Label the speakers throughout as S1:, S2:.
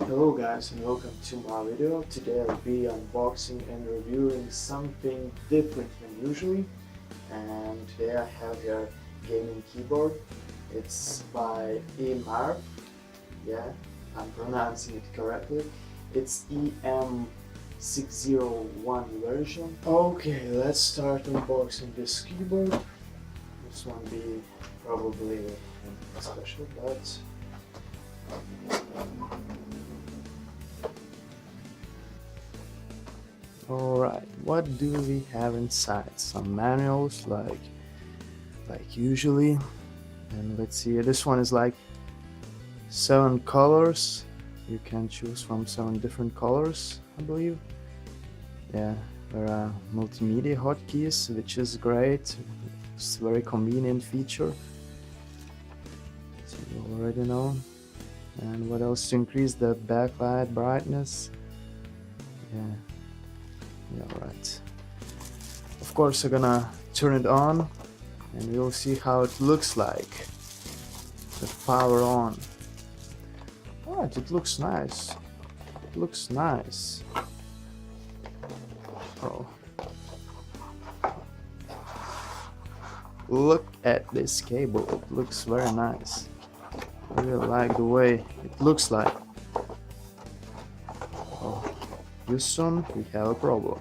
S1: Hello guys and welcome to my video. Today I'll be unboxing and reviewing something different than usually, and today I have here gaming keyboard. It's by Emarth. Yeah, I'm pronouncing it correctly. It's EM-601 version. Okay, let's start unboxing this keyboard. This one be probably special, but alright, what do we have inside? Some manuals like usually, and let's see, this one is like 7 colors. You can choose from 7 different colors, I believe. Yeah, there are multimedia hotkeys, which is great. It's a very convenient feature, so you already know. And what else? To increase the backlight brightness. Yeah, right. Of course, I'm gonna turn it on and we'll see how it looks like. The power on. Alright, it looks nice. It looks nice. Oh. Look at this cable. It looks very nice. I really like the way it looks like. Oh, Houston, we have a problem.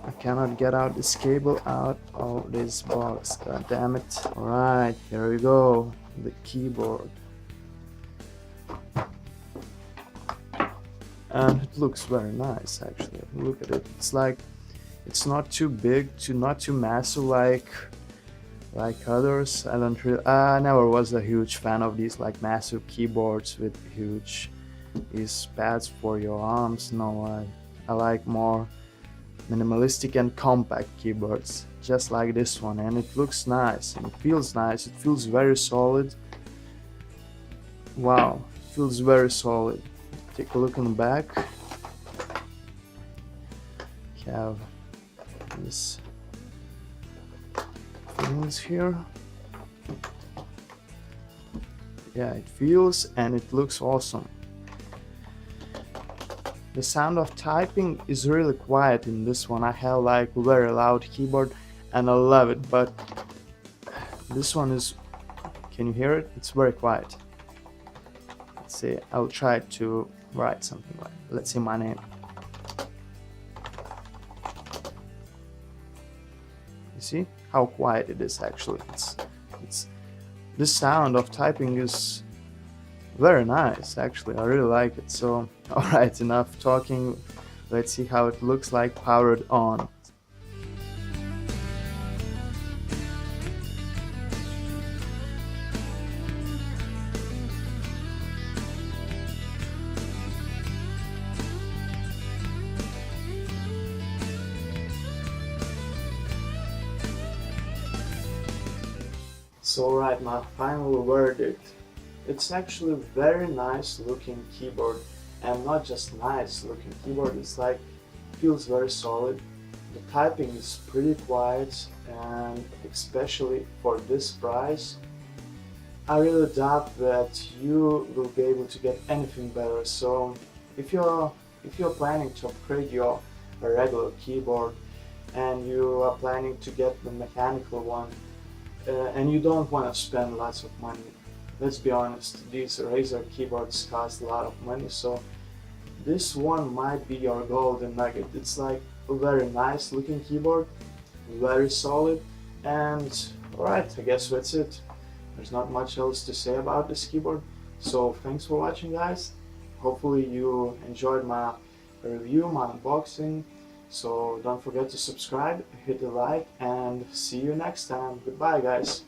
S1: I cannot get out this cable out of this box. God damn it. Alright, here we go. The keyboard. And it looks very nice actually. Look at it. It's like, it's not too big, not too massive like others. I never was a huge fan of these like massive keyboards with huge these pads for your arms. No, I like more minimalistic and compact keyboards, just like this one, and it looks nice and it feels nice. It feels very solid. Wow, it feels very solid. Take a look in the back. We have this things here. Yeah, it feels and it looks awesome. The sound of typing is really quiet in this one. I have like very loud keyboard and I love it, but this one is, can you hear it? It's very quiet. Let's see, I'll try to write something like, let's see my name. You see how quiet it is actually. It's this sound of typing is very nice actually. I really like it. So alright, enough talking. Let's see how it looks like powered on. So alright, my final verdict. It's actually a very nice looking keyboard, and not just nice looking keyboard, it's like feels very solid. The typing is pretty quiet, and especially for this price I really doubt that you will be able to get anything better. So if you're planning to upgrade your regular keyboard and you are planning to get the mechanical one, and you don't want to spend lots of money, let's be honest, these Razer keyboards cost a lot of money, so this one might be your golden nugget. It's like a very nice looking keyboard, very solid, and alright, I guess that's it. There's not much else to say about this keyboard, so thanks for watching guys. Hopefully you enjoyed my review, my unboxing, so don't forget to subscribe, hit the like, and see you next time. Goodbye guys.